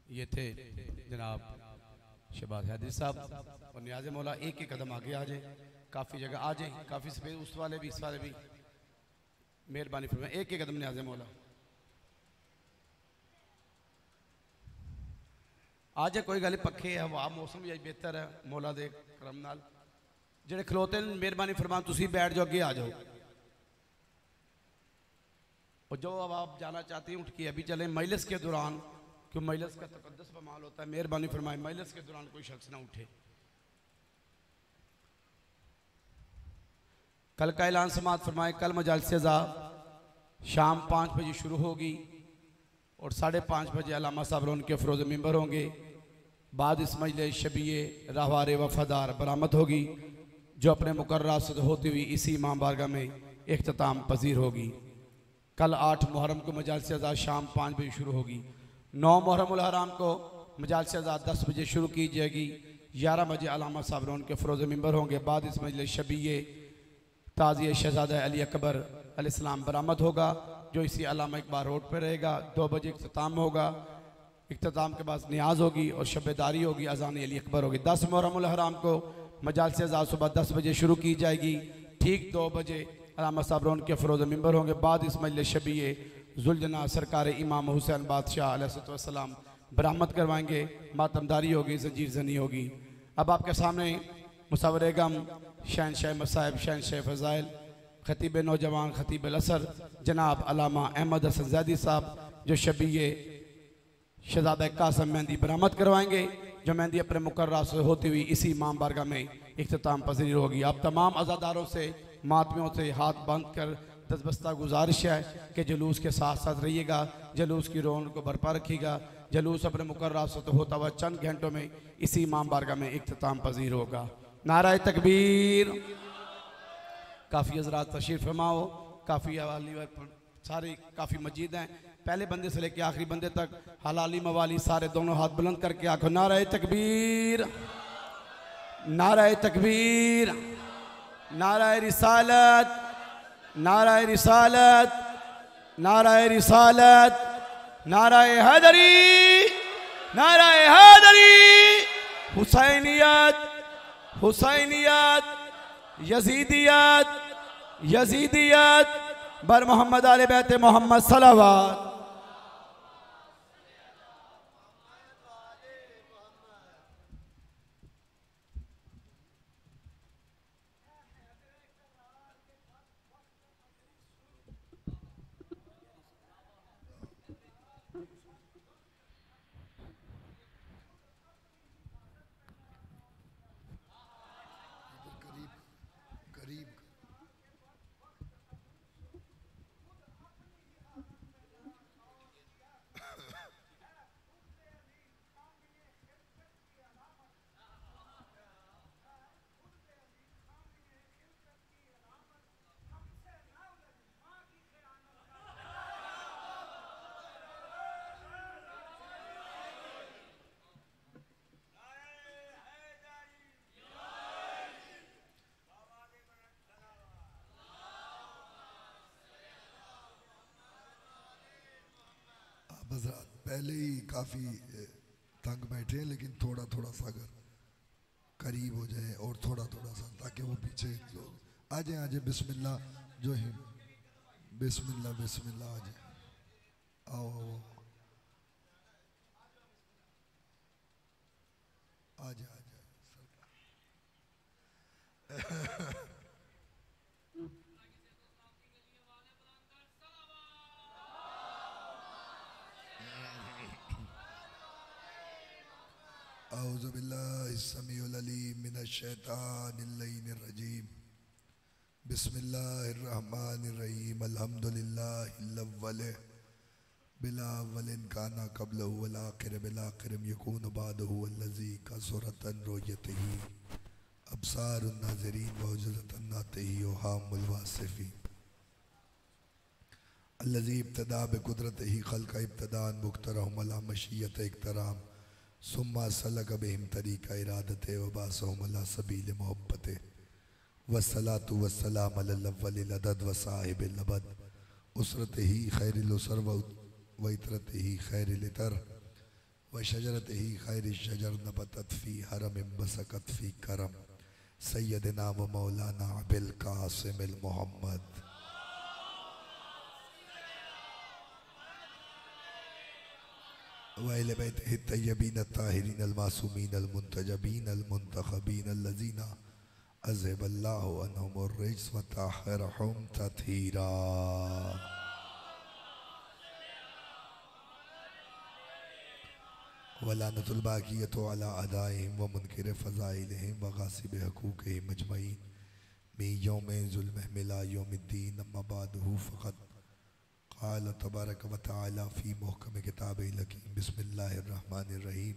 ये थे जनाब शहबाज हैदरी साहब और नियाज़ मौला। एक एक कदम आगे आ जाए, काफ़ी जगह आ जाए, काफ़ी स्पेस, उस वाले भी इस वाले भी, मेहरबानी फरमाएं। एक एक कदम नियाज़ मौला आ जाए, कोई गल पखे है, हवा मौसम भी अज बेहतर है मौला दे करम नाल। जेड़े खलोते हैं मेहरबानी फरमान तुसी बैठ जाओ, अगे आ जाओ। और जो अब आप जाना चाहती हैं उठ के अभी चलें। मजलिस के दौरान, क्यों मजलिस का तकद्दुस बमाल होता है, मेहरबानी फरमाए मजलिस के दौरान कोई शख्स ना उठे। कल का ऐलान समात फरमाए। कल मजालिस अज़ा शाम 5 बजे शुरू होगी और 5:30 बजे अल्लामा साहब उनके फरोज़ मिंबर होंगे। बाद इस मजलिस शबीए रहवार वफादार बरामद होगी जो अपने मुकर्रर से होती हुई इसी इमाम बारगाह में इख्तिताम पजीर होगी। कल 8 मुहर्रम को मजालिस अज़ा शाम 5 बजे शुरू होगी। 9 मुहर्रम उल हराम को मजालिस अज़ा 10 बजे शुरू की जाएगी। 11 बजे अल्लामा साहब उनके फरोज़ मिंबर होंगे। बाद इस मजलिस शबीए ताज़िए शहज़ादा अली अकबर अलैहिस्सलाम बरामद होगा जो इसी अल्लामा इकबाल रोड पर रहेगा। 2 बजे इख्तिताम होगा। इख्तिताम के बाद नियाज होगी और शबेदारी होगी, अज़ान अली अकबर होगी। 10 मुहर्रम उल हराम को मजालिस अज़ा सुबह 10 बजे शुरू की जाएगी। ठीक 2 बजे अल्लामा साहब उनके फरोज़ मिंबर होंगे। बाद इस मजलिस शबीए जुलजना सरकार इमाम हुसैन बादशाह अलैहिस्सलाम बरामद करवाएंगे। मातमदारी होगी, जंजीर जनी होगी। अब आपके सामने मुसव्वर गम शहनशाह मसाइब शहनशाह फ़ज़ाइल खतीब नौजवान खतीब असर जनाब अल्लामा अहमद हसन ज़ैदी साहब जो शबीए शहज़ादा कासिम मेहंदी बरामद करवाएंगे जो मेहंदी अपने मुकर्रर से होती हुई इसी इमाम बारगाह में इख्तिताम पजीर होगी। आप तमाम अज़ादारों से मातमियों से हाथ बांध कर दसबस्ता गुजारिश है कि जुलूस के साथ साथ रहिएगा, जुलूस की रौनक को बरपा रखिएगा। जुलूस अपने मुकर्रर से होता हुआ चंद घंटों में इसी इमाम बारगाह में इख्तिताम पजीर होगा। नाराए तकबीर। काफ़ी हज़रात तशरीफ़ फरमाओ। काफ़ी हवाली सारे काफ़ी मजीद हैं, पहले बंदे से लेके आखिरी बंदे तक हलाली मवाली सारे दोनों हाथ बुलंद करके आखो नाराए तकबीर, नाराए तकबीर, नाराए रिसालत, नाराए रिसालत, नाराए रिसालत, नाराए हैदरी, नाराए हैदरी। हुसैनियत, हुसैनियत, यजीदियत, यजीदियत, बर मोहम्मद आले बैत मोहम्मद सलावत। हज़रात पहले ही काफ़ी तंग बैठे हैं, लेकिन थोड़ा थोड़ा सा अगर करीब हो जाए और थोड़ा थोड़ा सा ताकि वो पीछे आ जाए। आ जाए बिस्मिल्लाह जो है, बिस्मिल्लाह बिस्मिल्लाह आ जाए। आओ आओ आ जाए आ जाए। औज़ुबिल्लाहिस्समीउल अलीम मिनश्शैतानिर्रजीम। बिस्मिल्लाहिर्रहमानिर्रहीम। अल्हम्दुलिल्लाहिल बिला अव्वलिन काना क़ब्लहु वल आखिर बिल आखिर यकूनु बादहु वल्लज़ी कसरतन रुयतिही अब्सारुन नाज़िरीन व उजलतन नातिही व हामुल वासिफ़ीन। अल्लज़ी इब्तदा बिक़ुदरतिही ख़ल्क़ इब्तिदाअन मुक़तरहम अला मशियत इक़तराम सुम्मा सलक बिहिम तरीक़ा इरादते व बासहुम अला सबील मोहब्बते वस्सलातु वस्सलाम अलल अव्वलिल अदद व साहिबिल अबद उसरतिही खैरिल उसर व इतरतिही खैरिल इतर व व शजरत ही खैर शजर नबतत फी हरम बसकत फी करम सैयदना व मौलाना अबिल कासिम अल मोहम्मद व अहले बैतिहि तय्यबीन ताहिरीन अल मासूमीन अल मुंतजबीन अल मुंतखबीन अल्लज़ीना अज़हबल्लाहु अन्हुमुर रिज्स व ताहिरहुम तत्हीरा। वलानतुल बाक़ियतु अला अदाइहिम व मुनकिर फ़ज़ाइलिहिम व गासिब हक़ूक़िहिम अजमईन मिन यौमि ज़ुल्मिहिम इला यौमिद्दीन अम्मा बअदहु फ़क़द क़ाल तबारक व तआला फ़ी मुहकम किताबिहिल हकीम बिस्मिल्लाहिर रहमानिर रहीम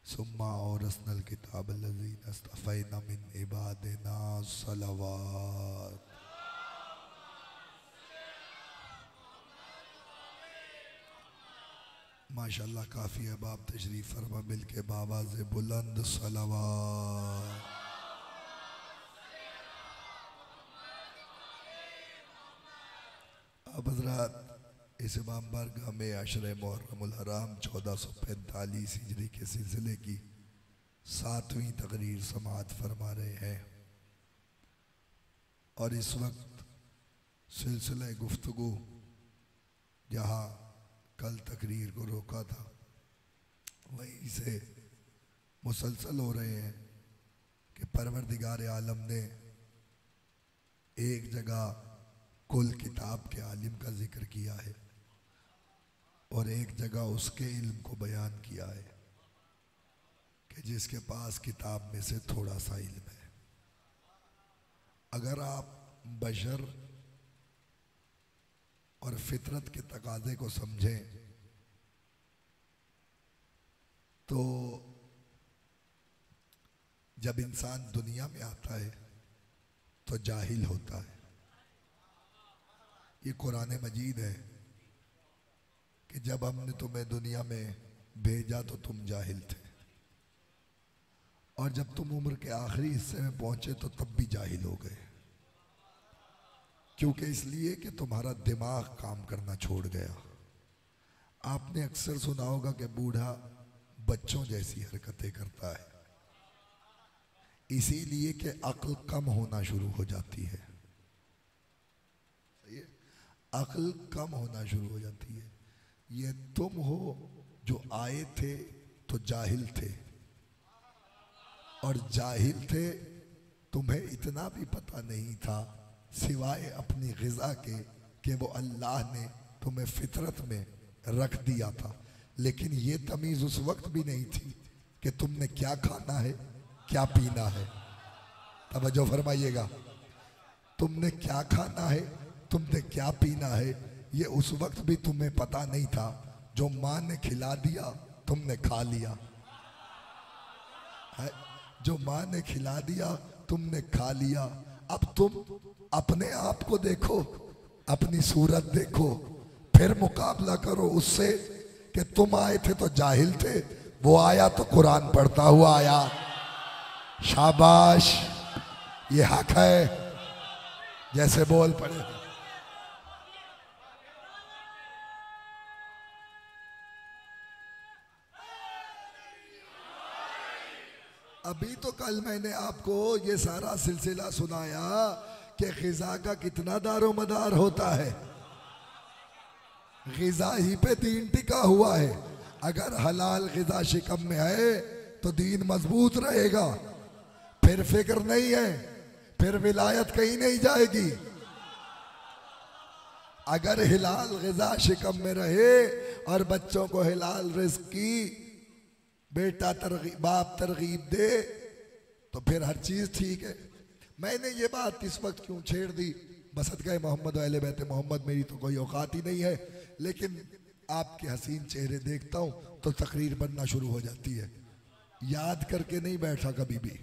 सुम्मा औरसनल किताबल्लज़ीना इस्तफ़ैना मिन इबादिना सलवात। माशाअल्लाह काफ़ी है बाप तशरीफ़ फरमा मिल के बाबाज़ बुलंद सलवात। अब हज़रात इस इमाम बारगाह में अशरे मुहर्रमुल हराम 1445 हिजरी के सिलसिले की 7वीं तकरीर समाअत फरमा रहे हैं और इस वक्त सिलसिला गुफ्तगू जहाँ कल तकरीर को रोका था वहीं से मुसलसल हो रहे हैं कि परवरदिगार आलम ने एक जगह कुल किताब के आलिम का जिक्र किया है और एक जगह उसके इल्म को बयान किया है कि जिसके पास किताब में से थोड़ा सा इल्म है। अगर आप बशर और फितरत के तकाजे को समझें तो जब इंसान दुनिया में आता है तो जाहिल होता है। ये कुरान मजीद है कि जब हमने तुम्हें दुनिया में भेजा तो तुम जाहिल थे और जब तुम उम्र के आखिरी हिस्से में पहुंचे तो तब भी जाहिल हो गए। क्योंकि इसलिए कि तुम्हारा दिमाग काम करना छोड़ गया। आपने अक्सर सुना होगा कि बूढ़ा बच्चों जैसी हरकतें करता है, इसीलिए कि अक्ल कम होना शुरू हो जाती है। सही है? अक्ल कम होना शुरू हो जाती है। ये तुम हो जो आए थे तो जाहिल थे और जाहिल थे, तुम्हें इतना भी पता नहीं था सिवाय अपनी ग़िज़ा के कि वो अल्लाह ने तुम्हें फितरत में रख दिया था। लेकिन ये तमीज़ उस वक्त भी नहीं थी कि तुमने क्या खाना है क्या पीना है। तवज्जो फरमाइएगा, तुमने क्या खाना है तुमने क्या पीना है ये उस वक्त भी तुम्हें पता नहीं था। जो माँ ने खिला दिया तुमने खा लिया है, जो माँ ने खिला दिया तुमने खा लिया। अब तुम अपने आप को देखो, अपनी सूरत देखो, फिर मुकाबला करो उससे कि तुम आए थे तो जाहिल थे, वो आया तो कुरान पढ़ता हुआ आया। शाबाश, ये हक है जैसे बोल पड़े। अभी तो कल मैंने आपको ये सारा सिलसिला सुनाया कि ग़िज़ा का कितना दारोमदार होता है। ग़िज़ा ही पे दीन टिका हुआ है। अगर हलाल ग़िज़ा शिकम में है तो दीन मजबूत रहेगा, फिर फिक्र नहीं है, फिर विलायत कहीं नहीं जाएगी। अगर हिलाल ग़िज़ा शिकम में रहे और बच्चों को हिलाल रिज़्क़ की बेटा तरगीब बाप तरगीब दे तो फिर हर चीज़ ठीक है। मैंने ये बात इस वक्त क्यों छेड़ दी, बसदक़े मोहम्मद अहले बैत मोहम्मद मेरी तो कोई औकात ही नहीं है, लेकिन आपके हसीन चेहरे देखता हूँ तो तकरीर बनना शुरू हो जाती है। याद करके नहीं बैठा कभी भी।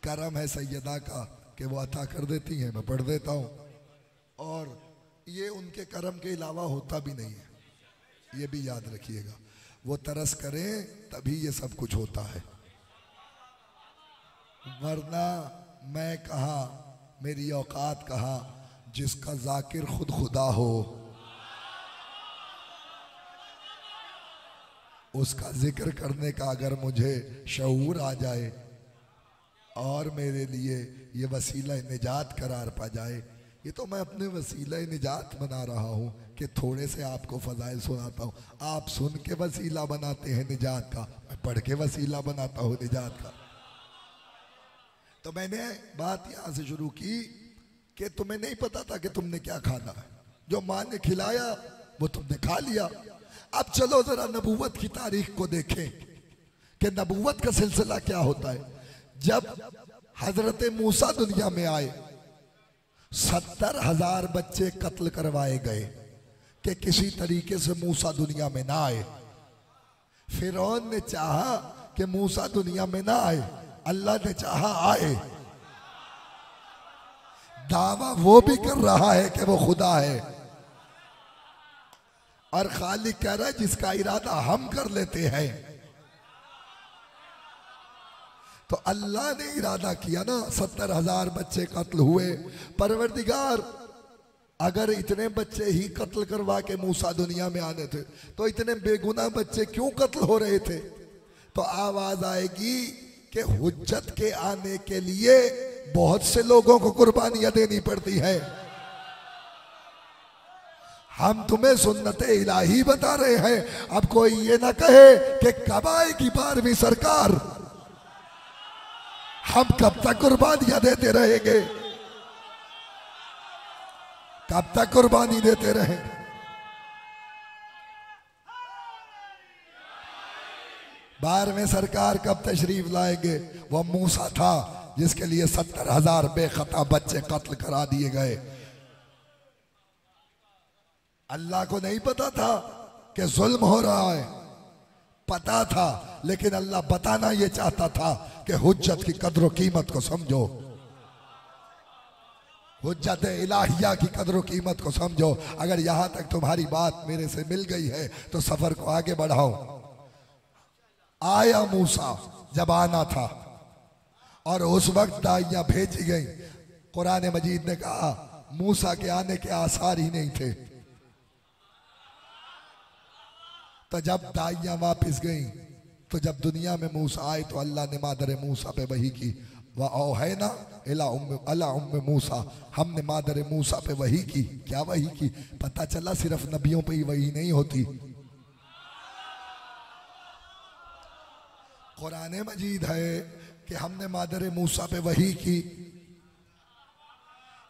करम है सैयदा का कि वो अता कर देती हैं, मैं पढ़ देता हूँ, और ये उनके करम के अलावा होता भी नहीं है, ये भी याद रखिएगा। वो तरस करें तभी ये सब कुछ होता है, वरना मैं कहाँ, मेरी औकात कहाँ, जिसका जाकिर खुद खुदा हो। उसका जिक्र करने का अगर मुझे शऊर आ जाए और मेरे लिए ये वसीला निजात करार पा जाए, ये तो मैं अपने वसीला निजात बना रहा हूँ कि थोड़े से आपको फ़ज़ाइल सुनाता हूँ। आप सुन के वसीला बनाते हैं निजात का, मैं पढ़ के वसीला बनाता हूँ निजात का। तो मैंने बात यहाँ से शुरू की कि तुम्हें नहीं पता था कि तुमने क्या खाना है, जो माँ ने खिलाया वो तुमने खा लिया। अब चलो जरा नबूवत की तारीख को देखें कि नबूवत का सिलसिला क्या होता है। जब हजरत मूसा दुनिया में आए 70,000 बच्चे कत्ल करवाए गए कि किसी तरीके से मूसा दुनिया में ना आए। फिरौन ने चाहा कि मूसा दुनिया में ना आए, अल्लाह ने चाहा आए। दावा वो भी कर रहा है कि वो खुदा है और खालिक कह रहा है जिसका इरादा हम कर लेते हैं। तो अल्लाह ने इरादा किया ना, 70,000 बच्चे कत्ल हुए। परवरदिगार अगर इतने बच्चे ही कत्ल करवा के मूसा दुनिया में आने थे तो इतने बेगुनाह बच्चे क्यों कत्ल हो रहे थे? तो आवाज आएगी कि हुज्जत के आने के लिए बहुत से लोगों को कुर्बानियां देनी पड़ती है। हम तुम्हें सुन्नत इलाही बता रहे हैं। अब कोई ये ना कहे कि कब आएगी 12वीं सरकार, हम कब तक कुर्बानियां देते रहेंगे, कब तक कुर्बानी देते रहेंगे। बारहवीं सरकार कब तशरीफ लाएंगे? वह मूसा था जिसके लिए 70,000 बेखता बच्चे कत्ल करा दिए गए। अल्लाह को नहीं पता था कि जुल्म हो रहा है, पता था, लेकिन अल्लाह बताना यह चाहता था कि हुज्जत की कदर कीमत को समझो, हुज्जत इलाहिया की कदर कीमत को समझो। अगर यहां तक तुम्हारी बात मेरे से मिल गई है तो सफर को आगे बढ़ाओ। आया मूसा जब आना था और उस वक्त दाइयां भेजी गई। कुरान मजीद ने कहा मूसा के आने के आसार ही नहीं थे। तो जब दाइयां वापस गई तो जब दुनिया में मूसा आए तो अल्लाह ने मादर मूसा पे वही की। वह ओ है ना अला उम्म मूसा, हमने मादर मूसा पे वही की। क्या वही की? पता चला सिर्फ नबियों पे ही वही नहीं होती। कुरान मजीद है कि हमने मादर मूसा पे वही की।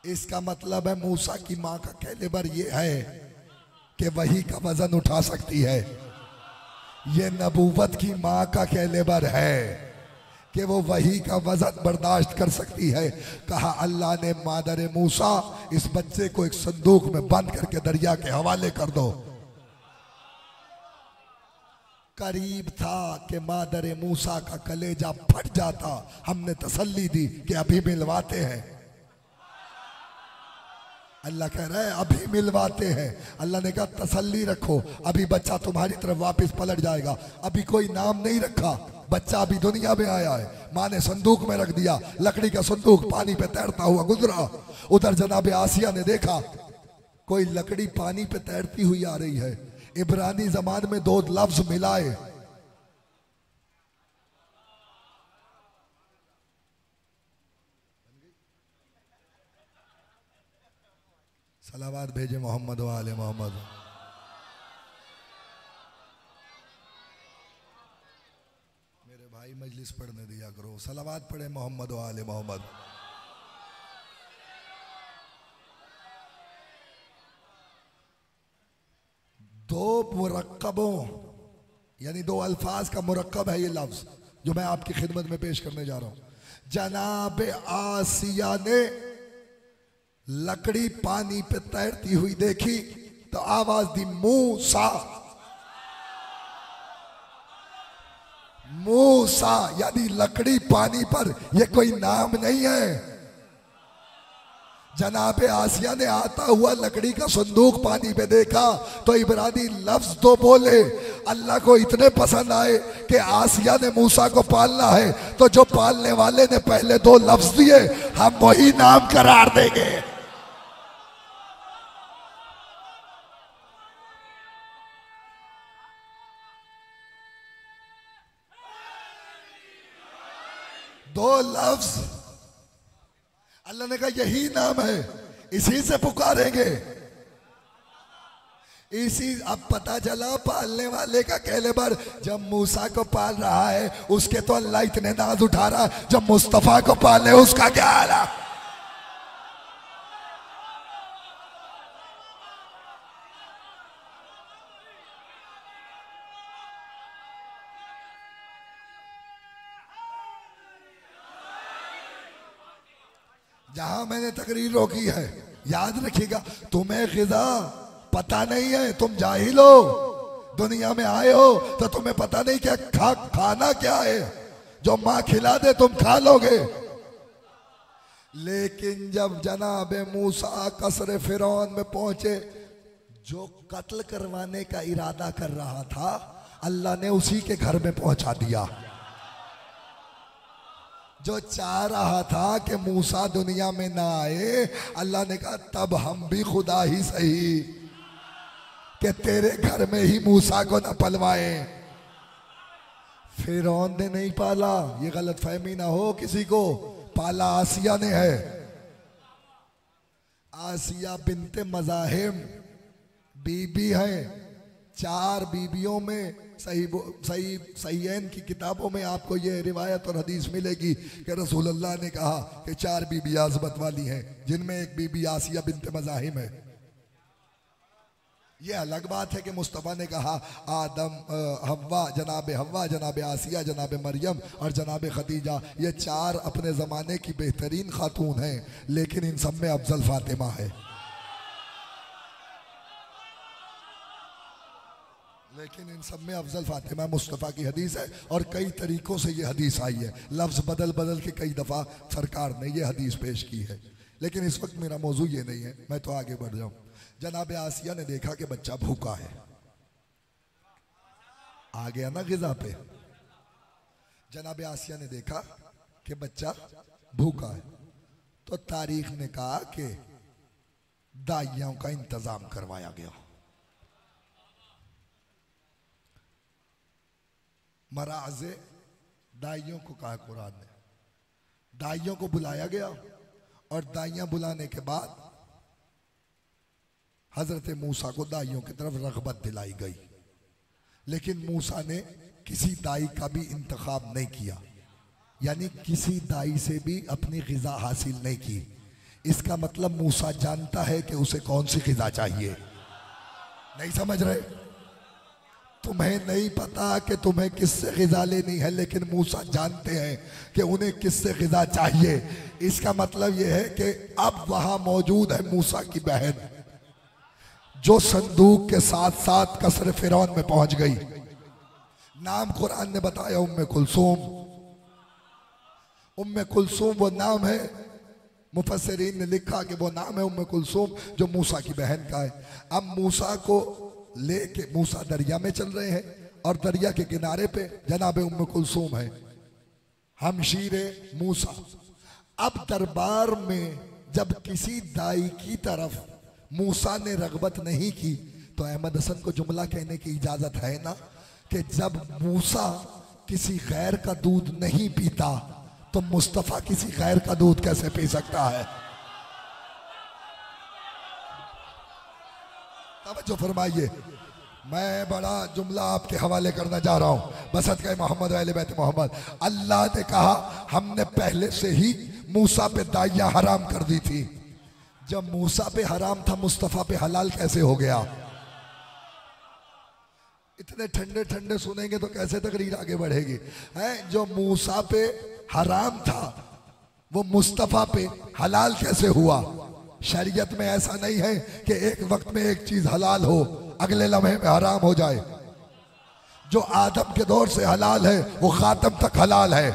इसका मतलब है मूसा की माँ का कैलिबर ये है कि वही का वजन उठा सकती है। ये नबूवत की माँ का कैलिबर है कि वो वही का वजन बर्दाश्त कर सकती है। कहा अल्लाह ने मादर मूसा इस बच्चे को एक संदूक में बंद करके दरिया के हवाले कर दो। करीब था कि मादर मूसा का कलेजा फट जाता। हमने तसल्ली दी कि अभी मिलवाते हैं। अल्लाह कह रहा है अभी मिलवाते हैं। अल्लाह ने कहा तसल्ली रखो, अभी बच्चा तुम्हारी तरफ वापस पलट जाएगा। अभी कोई नाम नहीं रखा, बच्चा अभी दुनिया में आया है। माँ ने संदूक में रख दिया, लकड़ी का संदूक पानी पे तैरता हुआ गुजरा। उधर जनाब आसिया ने देखा कोई लकड़ी पानी पे तैरती हुई आ रही है। इब्रानी जबान में दो लफ्ज मिलाए, सलावात भेजे मोहम्मद वाले मोहम्मद। मेरे भाई मजलिस पढ़ने दिया करो, सलावात पढ़े मोहम्मद वाले मोहम्मद। दो मुरक्कबों यानी दो अल्फाज का मुरक्कब है ये लफ्ज जो मैं आपकी खिदमत में पेश करने जा रहा हूं। जनाब आसिया ने लकड़ी पानी पे तैरती हुई देखी तो आवाज दी मूसा। मूसा यानी लकड़ी पानी पर, यह कोई नाम नहीं है। जनाबे आसिया ने आता हुआ लकड़ी का संदूक पानी पे देखा तो इब्रानी लफ्ज तो बोले। अल्लाह को इतने पसंद आए कि आसिया ने मूसा को पालना है तो जो पालने वाले ने पहले दो लफ्ज दिए हम वही नाम करार देंगे। दो लफ्ज अल्लाह ने कहा यही नाम है, इसी से पुकारेंगे। इसी अब पता चला पालने वाले का कहले पर, जब मूसा को पाल रहा है उसके तो अल्लाह इतने नाज उठा रहा, जब मुस्तफा को पाले उसका क्या हाल है। जहां मैंने तकरीर रोकी है, याद रखिएगा, तुम्हें ग़िज़ा पता नहीं है, तुम जाहिल हो, दुनिया में आए हो तो तुम्हें पता नहीं क्या खाना क्या है, जो माँ खिला दे तुम खा लोगे। लेकिन जब जनाबे मूसा कसरे फिरौन में पहुंचे, जो कत्ल करवाने का इरादा कर रहा था अल्लाह ने उसी के घर में पहुंचा दिया। जो चाह रहा था कि मूसा दुनिया में ना आए, अल्लाह ने कहा तब हम भी खुदा ही सही कि तेरे घर में ही मूसा को न पलवाए। फिरौन ने नहीं पाला, ये गलत फहमी ना हो किसी को, पाला आसिया ने है। आसिया बिनते मज़ाहिम बीबी है, 4 बीबियों में सहीहैन की किताबों में आपको ये रिवायत और हदीस मिलेगी कि रसूलुल्लाह ने कहा कि 4 बीबी आज़मत वाली हैं, जिनमें एक बीबी आसिया बिनते मज़ाहिम है। ये अलग बात है कि मुस्तफ़ा ने कहा आदम, हव्वा, जनाब आसिया, जनाब मरियम और जनाब खदीजा, ये 4 अपने ज़माने की बेहतरीन खातून हैं, लेकिन इन सब में अफजल फातिमा है। लेकिन इन सब में अफजल फातिमा मुस्तफ़ा की हदीस है, और कई तरीकों से ये हदीस आई है, लफ्ज़ बदल बदल के कई दफ़ा सरकार ने ये हदीस पेश की है। लेकिन इस वक्त मेरा मौजू ये नहीं है, मैं तो आगे बढ़ जाऊँ। जनाब आसिया ने देखा कि बच्चा भूखा है, आ गया ना ग़िज़ा पे। जनाब आसिया ने देखा कि बच्चा भूखा है, तो तारीख ने कहा कि दाइयों का इंतज़ाम करवाया गया। मराज़े दाइयों को कहा कुरान ने, दाइयों को बुलाया गया, और दाइयां बुलाने के बाद हजरत मूसा को दाइयों की तरफ रग़बत दिलाई गई। लेकिन मूसा ने किसी दाई का भी इंतखाब नहीं किया, यानी किसी दाई से भी अपनी ग़िज़ा हासिल नहीं की। इसका मतलब मूसा जानता है कि उसे कौन सी ग़िज़ा चाहिए। नहीं समझ रहे? तुम्हें नहीं पता कि तुम्हें किससे ग़िज़ा लेनी है, लेकिन मूसा जानते हैं कि उन्हें किससे ग़िज़ा चाहिए। इसका मतलब यह है कि अब वहां मौजूद है मूसा की बहन, जो संदूक के साथ साथ कसर फिरौन में पहुंच गई। नाम कुरान ने बताया उम्मे कुलसूम। उम्मे कुलसूम वो नाम है, मुफस्सिरीन ने लिखा कि वो नाम है उम्मे कुलसूम, जो मूसा की बहन का है। अब मूसा को लेके मूसा दरिया में चल रहे हैं, और दरिया के किनारे पे जनाब उम्मे कुलसूम है, हमशीरे मूसा। अब दरबार में जब किसी दाई की तरफ मूसा ने रग़बत नहीं की, तो अहमद हसन को जुमला कहने की इजाजत है ना कि जब मूसा किसी गैर का दूध नहीं पीता, तो मुस्तफ़ा किसी गैर का दूध कैसे पी सकता है। तवज्जो फरमाइए, मैं बड़ा जुमला आपके हवाले करना जा रहा हूं, बसत के मोहम्मद अहले बैत मोहम्मद। अल्लाह ने कहा हमने पहले से ही मूसा पे दाइयां हराम कर दी थी। जब मूसा पे हराम था, मुस्तफ़ा पे हलाल कैसे हो गया? इतने ठंडे ठंडे सुनेंगे तो कैसे तकरीर आगे बढ़ेगी? हैं, जो मूसा पे हराम था वो मुस्तफ़ा पे हलाल कैसे हुआ? शरीयत में ऐसा नहीं है कि एक वक्त में एक चीज हलाल हो, अगले लम्हे में हराम हो जाए। जो आदम के दौर से हलाल है वो खातम तक हलाल है।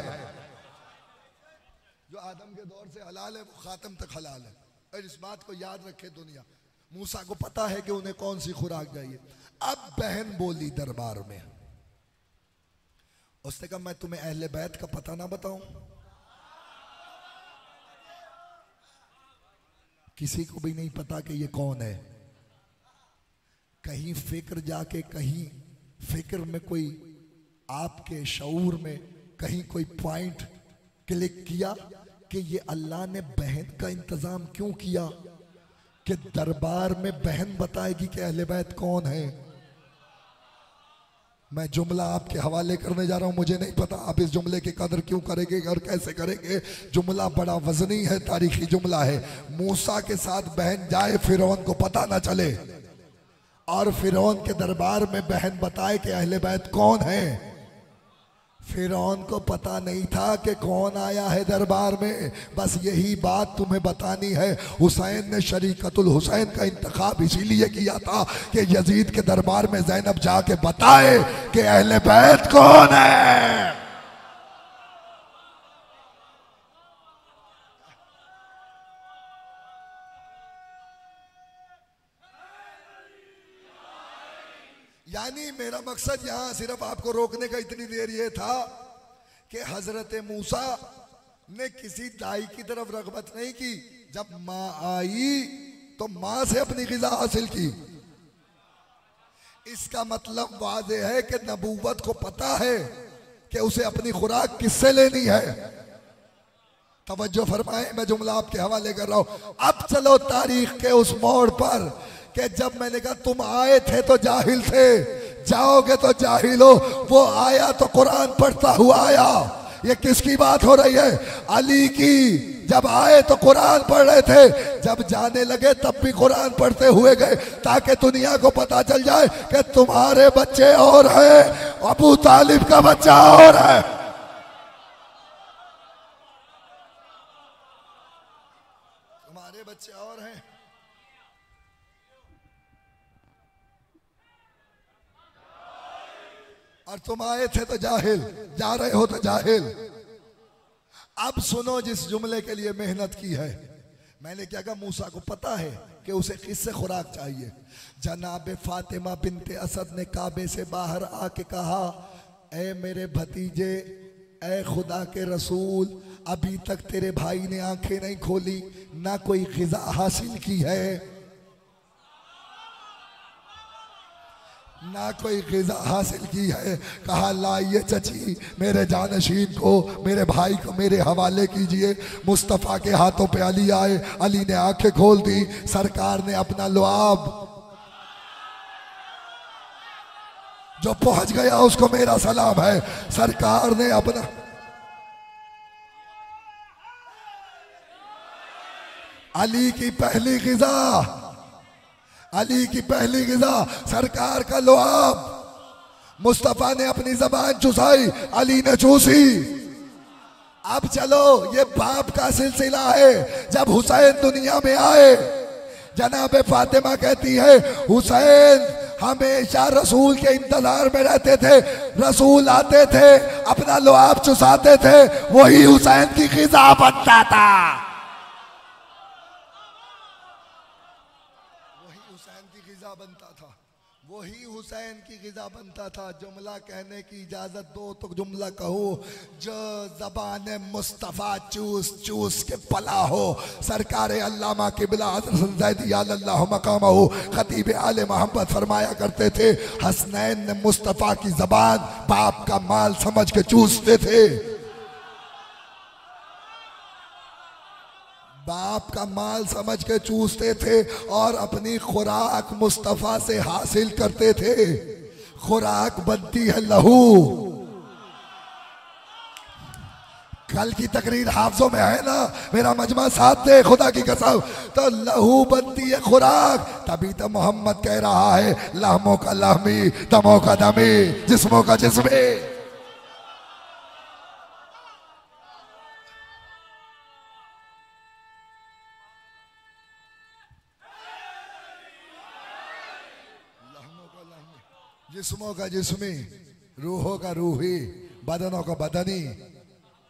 जो आदम के दौर से हलाल है वो खातम तक हलाल है। और इस बात को याद रखे दुनिया। मूसा को पता है कि उन्हें कौन सी खुराक चाहिए। अब बहन बोली दरबार में, उसने कहा मैं तुम्हें अहले बैत का पता ना बताऊं? किसी को भी नहीं पता कि ये कौन है। कहीं फिक्र जाके, कहीं फिक्र में कोई आपके शऊर में कहीं कोई पॉइंट क्लिक किया कि ये अल्लाह ने बहन का इंतजाम क्यों किया कि दरबार में बहन बताएगी कि अहले बैत कौन है। मैं जुमला आपके हवाले करने जा रहा हूं, मुझे नहीं पता आप इस जुमले की कदर क्यों करेंगे और कैसे करेंगे। जुमला बड़ा वजनी है, तारीखी जुमला है। मूसा के साथ बहन जाए, फिरौन को पता ना चले, और फिरौन के दरबार में बहन बताए कि अहले बैत कौन है। फिरौन को पता नहीं था कि कौन आया है दरबार में। बस यही बात तुम्हें बतानी है। हुसैन ने शरीकतुल हुसैन का इंतखाब इसीलिए किया था कि यजीद के दरबार में ज़ैनब जाके बताए कि अहले बैत कौन है। यानी मेरा मकसद यहां सिर्फ आपको रोकने का इतनी देर ये था कि हजरत मूसा ने किसी दाई की तरफ रगबत नहीं की। जब माँ आई तो माँ से अपनी ग़िज़ा हासिल की। इसका मतलब वाज़े है कि नबूवत को पता है कि उसे अपनी खुराक किससे लेनी है। तवज्जो फरमाएं, मैं जुमला आपके हवाले कर रहा हूं। अब चलो तारीख के उस मोड़ पर कि जब मैंने कहा तुम आए थे तो जाहिल थे, जाओगे तो जाहिल हो। वो आया तो कुरान पढ़ता हुआ आया। ये किसकी बात हो रही है? अली की। जब आए तो कुरान पढ़ रहे थे, जब जाने लगे तब भी कुरान पढ़ते हुए गए, ताकि दुनिया को पता चल जाए कि तुम्हारे बच्चे और हैं, अबू तालिब का बच्चा और है। तुम्हारे बच्चे और हैं। और तुम आए थे तो जाहिल, जा रहे हो तो जाहिल। अब सुनो जिस जुमले के लिए मेहनत की है। मैंने क्या कहा? मूसा को पता है कि उसे किससे खुराक चाहिए। जनाब फातिमा बिनते असद ने काबे से बाहर आके कहा, ए मेरे भतीजे, ए खुदा के रसूल, अभी तक तेरे भाई ने आंखें नहीं खोली, ना कोई ग़िज़ा हासिल की है, ना कोई ग़िज़ा हासिल की है। कहा लाइए चची, मेरे जानशीन को, मेरे भाई को मेरे हवाले कीजिए। मुस्तफ़ा के हाथों पे अली आए, अली ने आंखें खोल दी। सरकार ने अपना लुआब, जो पहुंच गया उसको मेरा सलाम है। सरकार ने अपना अली की पहली ग़िज़ा, अली की पहली ग़िज़ा सरकार का लुआब। मुस्तफ़ा ने अपनी ज़बान चुसाई, अली ने चूसी। अब चलो, ये बाप का सिलसिला है। जब हुसैन दुनिया में आए, जनाब फातिमा कहती है हुसैन हमेशा रसूल के इंतजार में रहते थे। रसूल आते थे, अपना लुआब चुसाते थे, वही हुसैन की ग़िज़ा बनता था। बनता था, वही हुसैन की ग़िज़ा बनता था। जुमला कहने की इजाजत दो तो जुमला कहो, जो ज़बान मुस्तफ़ा चूस चूस के पला हो। सरकार अल्लामा क़िबला हज़रत ज़ैदी अल्लाह मक़ामहू ख़तीब आले मोहम्मद फरमाया करते थे, हसनैन ने मुस्तफ़ा की ज़बान बाप का माल समझ के चूसते थे। बाप का माल समझ के चूसते थे और अपनी खुराक मुस्तफ़ा से हासिल करते थे। खुराक बनती है लहू। कल की तकरीर हाफजों में है ना, मेरा मजमा साथ दे खुदा की कसम। तो लहू बनती है खुराक। तभी तो मोहम्मद कह रहा है, लहमों का लहमी, दमों का दमी, जिस्मों का जिस्मे। जिस्मों का जिस्मी, रूहों का रूही, बदनों का बदनी।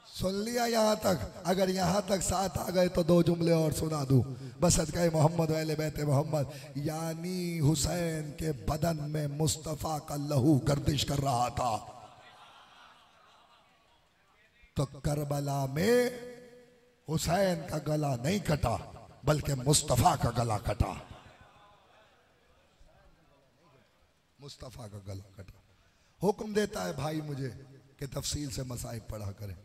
सुन लिया यहाँ तक? अगर यहाँ तक साथ आ गए तो दो जुमले और सुना दूं। बस सदक़े मोहम्मद वाले बैते मोहम्मद। यानी हुसैन के बदन में मुस्तफ़ा का लहू गर्दिश कर रहा था। तो करबला में हुसैन का गला नहीं कटा, बल्कि मुस्तफ़ा का गला कटा। मुस्तफ़ा का गला कटा। हुक्म देता है भाई मुझे कि तफसील से मसाइब पढ़ा करें।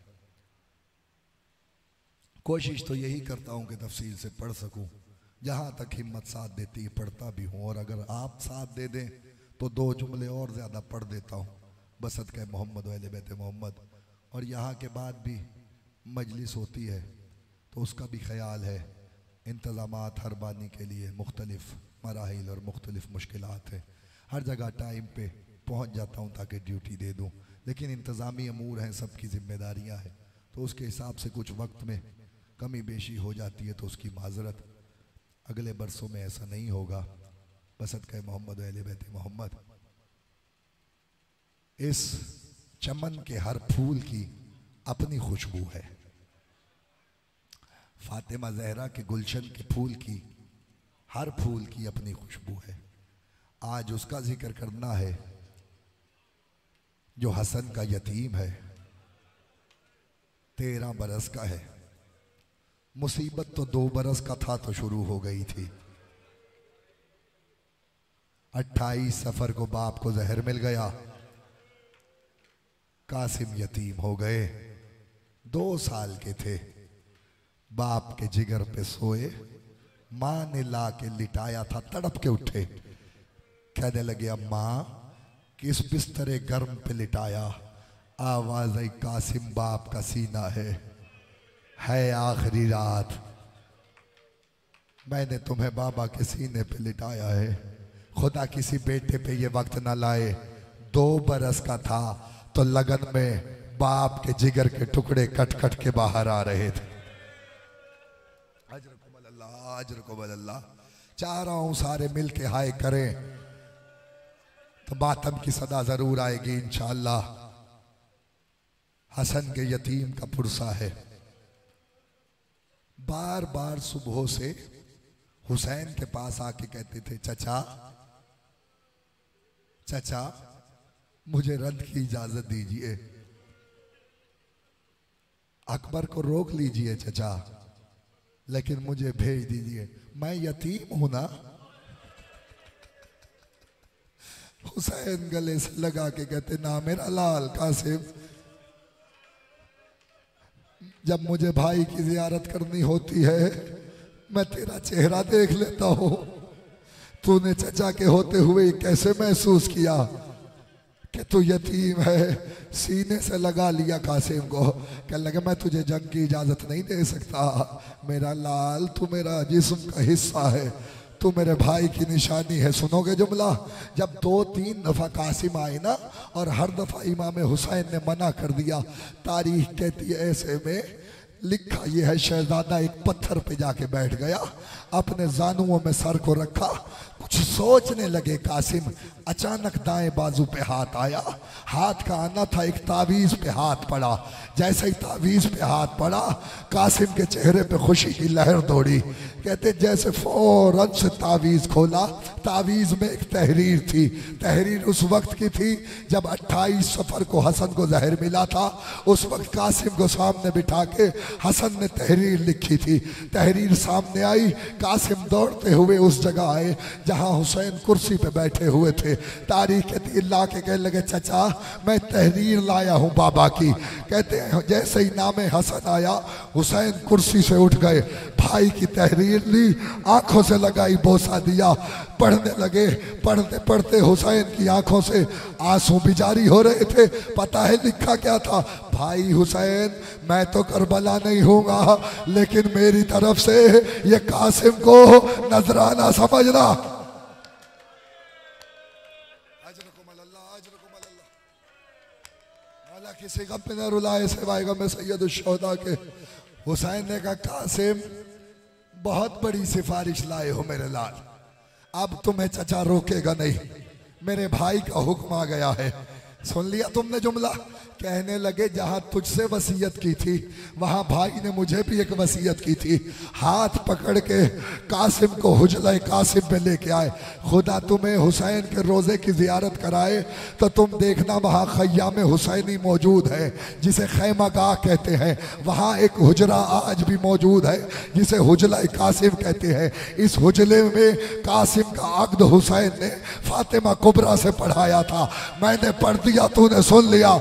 कोशिश तो यही करता हूँ कि तफसील से पढ़ सकूँ, जहाँ तक हिम्मत साथ देती है पढ़ता भी हूँ, और अगर आप साथ दे दें तो 2 जुमले और ज़्यादा पढ़ देता हूँ बसत के मोहम्मद वाले बैत मोहम्मद। और यहाँ के बाद भी मजलिस होती है तो उसका भी ख्याल है, इंतज़ामात हर बानी के लिए मुख्तलिफ मराहिल और मुख्तलिफ मुश्किलात है, हर जगह टाइम पे पहुँच जाता हूँ ताकि ड्यूटी दे दूँ, लेकिन इंतज़ामी अमूर हैं, सबकी ज़िम्मेदारियाँ हैं, तो उसके हिसाब से कुछ वक्त में कमी बेशी हो जाती है तो उसकी माजरत। अगले बरसों में ऐसा नहीं होगा। बसत के मोहम्मद अहले बैत मोहम्मद। इस चमन के हर फूल की अपनी खुशबू है, फातिमा जहरा के गुलशन के फूल की हर फूल की अपनी खुशबू है। आज उसका जिक्र करना है जो हसन का यतीम है, 13 बरस का है। मुसीबत तो 2 बरस का था तो शुरू हो गई थी। 28 सफर को बाप को जहर मिल गया, कासिम यतीम हो गए। 2 साल के थे, बाप के जिगर पे सोए, माँ ने ला के लिटाया था, तड़प के उठे, कहने लगे अम्मा किस बिस्तरे गर्म पे लिटाया। आवाज आई कासिम बाप का सीना है आखिरी रात, मैंने तुम्हें बाबा के सीने पे लिटाया है, खुदा किसी बेटे पे ये वक्त ना लाए। 2 बरस का था तो लगन में बाप के जिगर के टुकड़े कट कट के बाहर आ रहे थे। अजरकुमुल्लाह। चाह रहा हूं सारे मिल के हाय करें तो मातम की सदा जरूर आएगी इंशाअल्लाह। हसन के यतीम का पुरसा है। बार बार सुबह से हुसैन के पास आके कहते थे चचा चचा मुझे रंद की इजाजत दीजिए, अकबर को रोक लीजिए चचा, लेकिन मुझे भेज दीजिए, मैं यतीम हूं ना। हुसैन गले से लगा के कहते ना मेरा लाल कासिम, जब मुझे भाई की जियारत करनी होती है मैं तेरा चेहरा देख लेता हूं। तूने चचा के होते हुए कैसे महसूस किया कि तू यतीम है? सीने से लगा लिया कासिम को, कहने लगे मैं तुझे जंग की इजाजत नहीं दे सकता मेरा लाल, तू मेरा जिस्म का हिस्सा है, तू मेरे भाई की निशानी है। सुनोगे जुमला? जब 2-3 दफा कासिम आए ना और हर दफा इमाम हुसैन ने मना कर दिया, तारीख कहती है ऐसे में लिखा ये है शहजादा एक पत्थर पे जाके बैठ गया, अपने जानुओं में सर को रखा, कुछ सोचने लगे कासिम, अचानक दाएं बाजू पे हाथ आया, हाथ का आना था, एक तावीज पे हाथ पड़ा। जैसे ही तावीज पे हाथ पड़ा कासिम के चेहरे पे खुशी की लहर दौड़ी। कहते जैसे फौरन से तावीज खोला, तावीज में एक तहरीर थी। तहरीर उस वक्त की थी जब 28 सफर को हसन को जहर मिला था। उस वक्त कासिम को सामने बिठा के हसन ने तहरीर लिखी थी। तहरीर सामने आई, कासिम दौड़ते हुए उस जगह आए जहां हुसैन कुर्सी पे बैठे हुए थे। तारीख कहती ला के कहने लगे चचा मैं तहरीर लाया हूं बाबा की। कहते हैं जैसे ही नामे हसन आया हुसैन कुर्सी से उठ गए, भाई की तहरीर ली, आंखों से लगाई, बोसा दिया, पढ़ने लगे। पढ़ते पढ़ते हुसैन की आंखों से आंसू भी जारी हो रहे थे। पता है लिखा क्या था? भाई हुसैन मैं तो करबला नहीं हूँगा, लेकिन मेरी तरफ से ये कासिम को नजराना समझना। किसी गम पे न रुलाए सिवाय गम सैयद शुहदा के। हुसैन ने कहा कासिम बहुत बड़ी सिफारिश लाए हो मेरे लाल, अब तुम्हें चचा रोकेगा नहीं, मेरे भाई का हुक्म आ गया है। सुन लिया तुमने जुमला? कहने लगे जहां तुझसे वसीयत की थी वहां भाई ने मुझे भी एक वसीयत की थी। हाथ पकड़ के कासिम को हुजला कासिम में लेके आए। खुदा तुम्हें हुसैन के रोजे की जियारत कराए तो तुम देखना वहां खय्याम हुसैनी मौजूद है जिसे खैमागाह कहते हैं। वहां एक हुजरा आज भी मौजूद है जिसे हुजला कासिम कहते हैं। इस हुजले में कासिम का अक्द हुसैन ने फातिमा कुबरा से पढ़ाया था। मैंने पढ़ दिया, तूने सुन लिया।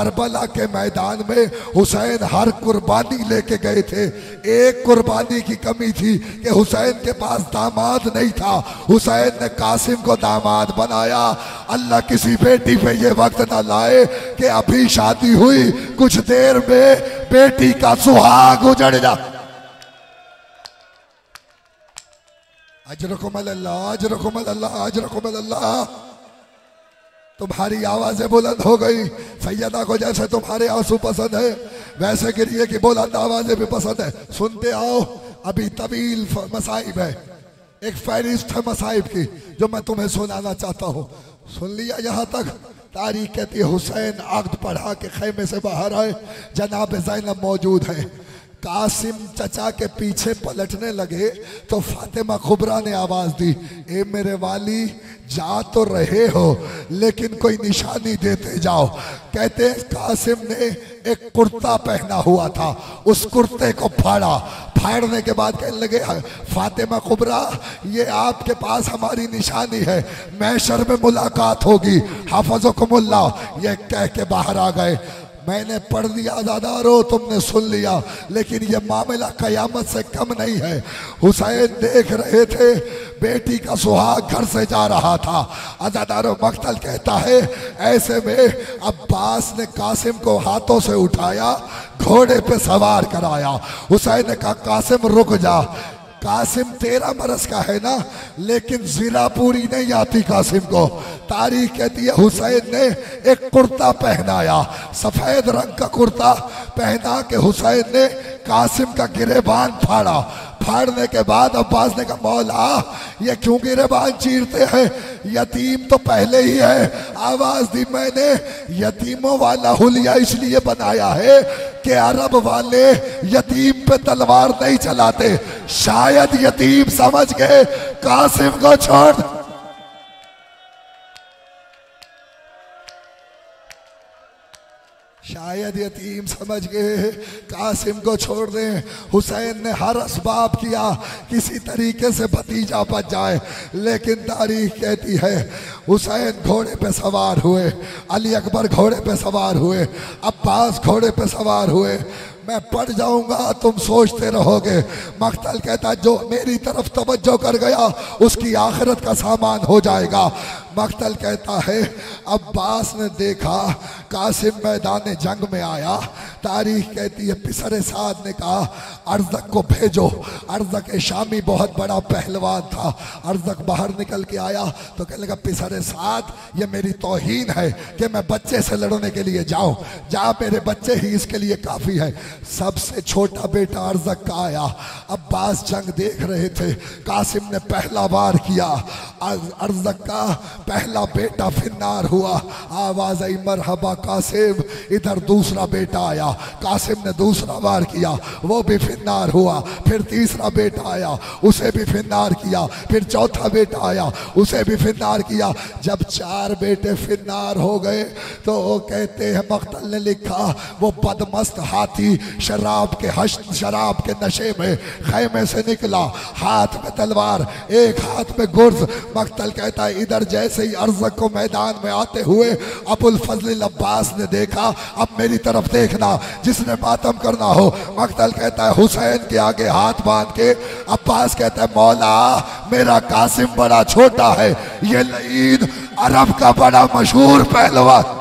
करबला के मैदान में हुसैन हर कुर्बानी लेके गए थे। एक कुर्बानी की कमी थी कि हुसैन के पास दामाद नहीं था। हुसैन ने कासिम को दामाद बनाया। अल्लाह किसी बेटी पे ये वक्त ना लाए कि अभी शादी हुई, कुछ देर में बेटी का सुहाग उजड़ जा। अजरकुमुल अल्लाह, अजरकुमुल अल्लाह, अजरकुमुल अल्लाह। तुम्हारी आवाजें बुलंद हो गई। सैयदा को जैसे तुम्हारे आंसू पसंद है वैसे गिरिए की बुलंद आवाजें भी पसंद है। सुनते आओ, अभी तवील मसाइब है, एक फहरिस्त है मसाइब की जो मैं तुम्हें सुनाना चाहता हूँ। सुन लिया यहाँ तक? तारीख कहती है हुसैन अक़्द पढ़ा के खैमे से बाहर आए, जनाब ज़ैनब मौजूद है। कासिम चचा के पीछे पलटने लगे तो फातिमा कुबरा ने आवाज दी, ए मेरे वाली जा तो रहे हो लेकिन कोई निशानी देते जाओ। कहते कासिम ने एक कुर्ता पहना हुआ था, उस कुर्ते को फाड़ा। फाड़ने के बाद कहने लगे फातिमा कुबरा ये आपके पास हमारी निशानी है, मैशर में मुलाकात होगी, हाफिज़ुकुमुल्लाह। ये कह के बाहर आ गए। मैंने पढ़ दिया अज़ादारो, तुमने सुन लिया, लेकिन ये मामला कयामत से कम नहीं है। हुसैन देख रहे थे बेटी का सुहाग घर से जा रहा था। अज़ादारो मक्तल कहता है ऐसे में अब्बास ने कासिम को हाथों से उठाया, घोड़े पे सवार कराया। हुसैन ने कहा कासिम रुक जा। कासिम 13 बरस का है ना, लेकिन जिला पूरी नहीं आती कासिम को। तारीख कहती है हुसैन ने एक कुर्ता पहनाया, सफेद रंग का कुर्ता पहना के हुसैन ने कासिम का गिरेबान फाड़ा। फाड़ने के बाद अब्बास ने कहा मौला ये क्यों गिरेबान चीरते हैं, यतीम तो पहले ही है। आवाज दी मैंने यतीमों वाला हुलिया इसलिए बनाया है कि अरब वाले यतीम पे तलवार नहीं चलाते। शायद यतीम समझ गए कासिम को छोड़। शायद यतीम समझ गए कासिम को छोड़ दें। हुसैन ने हर असबाब किया किसी तरीके से भतीजा बच जाए, लेकिन तारीख कहती है हुसैन घोड़े पे सवार हुए, अली अकबर घोड़े पे सवार हुए, अब्बास घोड़े पे सवार हुए। मैं पढ़ जाऊंगा तुम सोचते रहोगे। मक्तल कहता जो मेरी तरफ तवज्जो कर गया उसकी आखिरत का सामान हो जाएगा। मक्तल कहता है अब्बास ने देखा कासिम मैदान जंग में आया। तारीख कहती है पिसरे साद ने कहा अर्ज़क को भेजो। अर्ज़क शामी बहुत बड़ा पहलवान था। अर्ज़क बाहर निकल के आया तो कहने लगा पिसरे साद ये मेरी तौहीन है कि मैं बच्चे से लड़ने के लिए जाऊं, जा मेरे बच्चे ही इसके लिए काफ़ी है। सबसे छोटा बेटा अर्ज़क का आया। अब्बास जंग देख रहे थे, कासिम ने पहला वार किया, अर्ज़क का पहला बेटा फिन्नार हुआ। आवाज आई मरहबा कासिम। इधर दूसरा बेटा आया, कासिम ने दूसरा वार किया, वो भी फिन्नार हुआ। फिर तीसरा बेटा आया, उसे भी फिन्नार किया। फिर चौथा बेटा आया, उसे भी फिन्नार किया। जब 4 बेटे फिन्नार हो गए तो वो कहते हैं मक्तल ने लिखा वो बदमस्त हाथी शराब के नशे में खैमे से निकला, हाथ में तलवार, एक हाथ में गुर्ज। मक्तल कहता है इधर जैसे ही अर्ज़क को मैदान में आते हुए अबुल फजल अब्बास ने देखा, अब मेरी तरफ देखना जिसने मातम करना हो। मक्तल कहता है हुसैन के आगे हाथ बांध के अब्बास कहता है मौला मेरा कासिम बड़ा छोटा है, ये लईद अरब का बड़ा मशहूर पहलवान।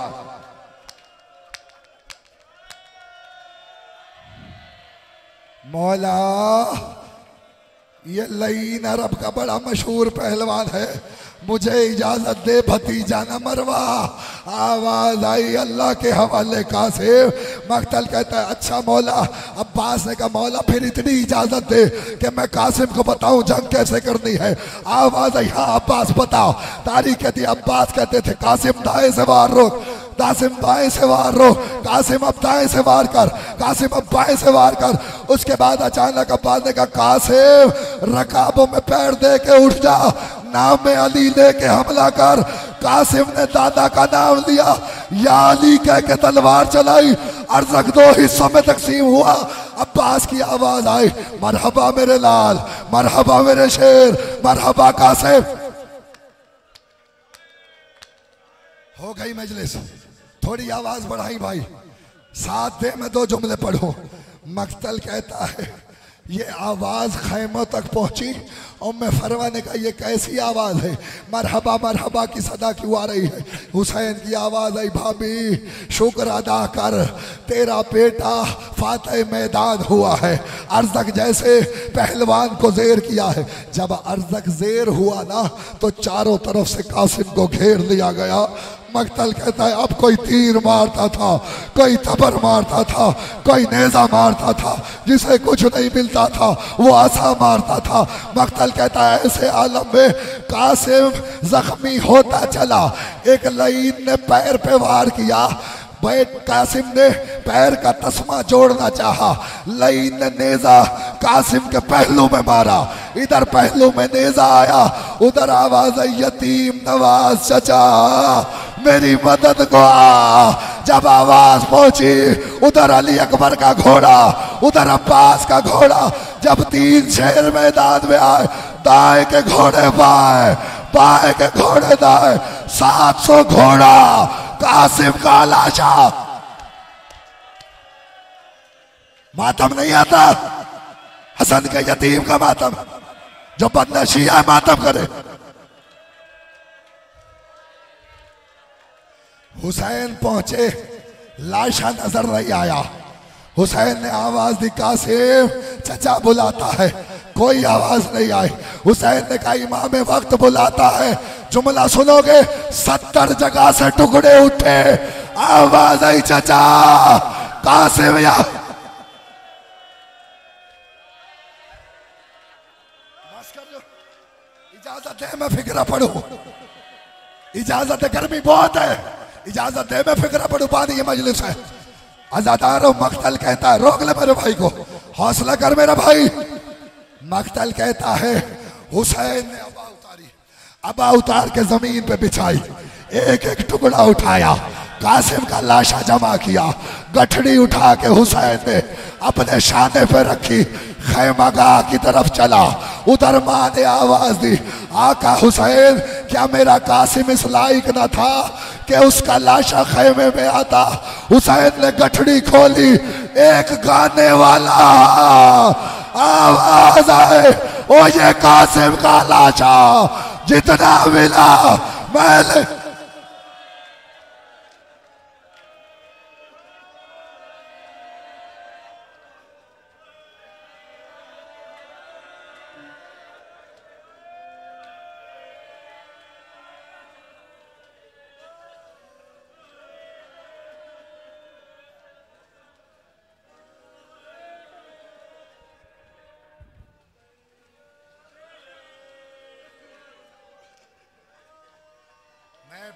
मौला ये लईन अरब का बड़ा मशहूर पहलवान है, मुझे इजाजत दे भतीजा न मरवा। आवाज आई अल्लाह के हवाले कासिम। मक्तल कहता है अच्छा मौला। अब्बास ने कहा मौला फिर इतनी इजाजत दे कि मैं कासिम को बताऊं जंग कैसे करनी है। आवाज आई हाँ अब्बास बताओ। तारीख कहती अब्बास कहते थे कासिम दाएं से वार रोक, कासिम बाएं से वार रोक, कासिम अब दाएं से वार कर, कासिम अब बाएं से वार कर। उसके बाद अचानक अब्बास ने कहा कासिम रकाबों में पैर दे के उठ जा, नाम में अली लेके हमला कर। कासिम ने दादा का नाम लिया, या अली कह के तलवार चलाई। अर्ज़क 2 हिस्सों में तकसीम हुआ। अब्बास की आवाज आई मरहबा मेरे लाल, मरहबा मेरे शेर, मरहबा कासिम। हो गई मजलिस, थोड़ी आवाज बढ़ाई भाई, साथ दे मैं दो जुमले पढ़ूं। मक्तल कहता है ये आवाज खैमों तक पहुंची और मैं फरवा ने कहा ये कैसी आवाज है, मरहबा मरहबा की सदा क्यों आ रही है। हुसैन की आवाज आई, भाभी शुक्र अदा कर, तेरा बेटा फातह मैदान हुआ है। अरज़क जैसे पहलवान को जेर किया है। जब अरज़क जेर हुआ ना तो चारों तरफ से कासिम को घेर लिया गया। मक्तल कहता है अब कोई तीर मारता था, कोई तबर मारता था, कोई नेजा मारता था, जिसे कुछ नहीं मिलता था वो आसा मारता था। मक्तल कहता है ऐसे आलम में कासिम जख्मी होता चला। एक लईन ने पैर पे वार किया, बैठ कासिम ने पैर का तस्मा जोड़ना चाहा, लईन ने नेजा कासिम के पहलू में मारा। इधर पहलू में नेजा आया, उधर आवाज आई यतीम नवाज चचा मेरी मदद को आ। जब आवाज पहुंची उधर अली अकबर का घोड़ा, उधर अब्बास का घोड़ा। जब तीन शेर मैदान में आए, दाएं के घोड़े बाएं, बाएं के घोड़े दाएं, 700 घोड़ा कासिम का लाशा। मातम नहीं आता हसन के यतीम का मातम, जो बदनशीया मातम करे। हुसैन पहुंचे, लाशा नजर नहीं आया। हुसैन ने आवाज दी कासिम चचा बुलाता है, कोई आवाज नहीं आई। हुसैन ने कहा इमाम वक्त बुलाता है, जुमला सुनोगे। 70 जगह से टुकड़े उठे, आवाज आई चचा कासिम या। इजाजत है मैं फिक्रा पढ़ू, इजाजत है, गर्मी बहुत है, इजाजत है मैं फिक्रा पढ़ू। पानी की मजलिस है, अज़ादारों। मक्तल कहता है रोक ले मेरे भाई को, हौसला कर मेरा भाई। मक्तल कहता है हुसैन ने अबा उतारी, अबा उतार के जमीन पे बिछाई, एक एक टुकड़ा उठाया, कासिम का लाशा जमा किया। गठड़ी उठा के हुसैन ने अपने शाने पे रखी, खैमगाह की तरफ चला। उधर मां ने आवाज दी, आका हुसैन क्या मेरा कासिम इस लायक न था कि उसका लाशा खैमे में आता। हुसैन ने गठड़ी खोली, एक गाने वाला आवाज आए, ओ ये कासिम का लाशा जितना मिला मैंने।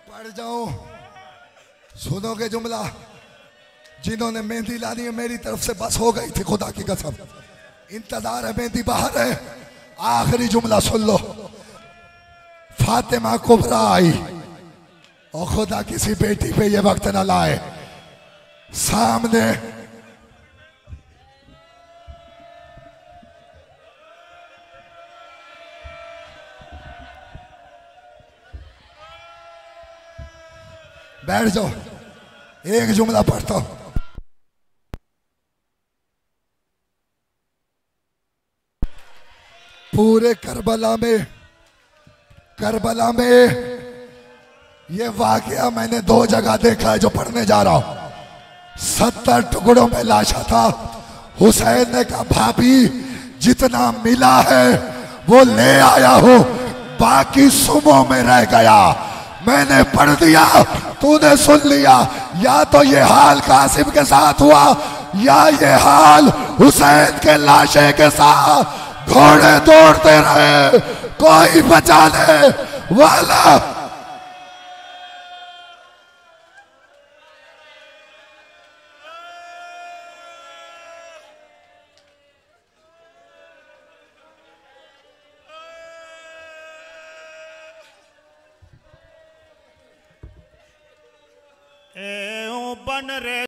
पढ़ जाऊं, सुनोगे जुमला। जिन्होंने मेहंदी लानी है मेरी तरफ से बस हो गई थी, खुदा की कसम। इंतजार है, मेहंदी बाहर है। आखिरी जुमला सुन लो। फातिमा कुबरा आई और खुदा किसी बेटी पे ये वक्त न लाए। सामने बैठ जाओ, एक जुमला पढ़ता हूं। पूरे करबला में ये वाकया मैंने 2 जगह देखा है जो पढ़ने जा रहा हूं। 70 टुकड़ों में लाशा था। हुसैन ने कहा भाभी जितना मिला है वो ले आया हूं, बाकी सुबह में रह गया। मैंने पढ़ दिया, तूने सुन लिया। या तो ये हाल कासिम के साथ हुआ या ये हाल हुसैन के लाशे के साथ। घोड़े दौड़ते रहे, कोई बचाने वाला। बन रे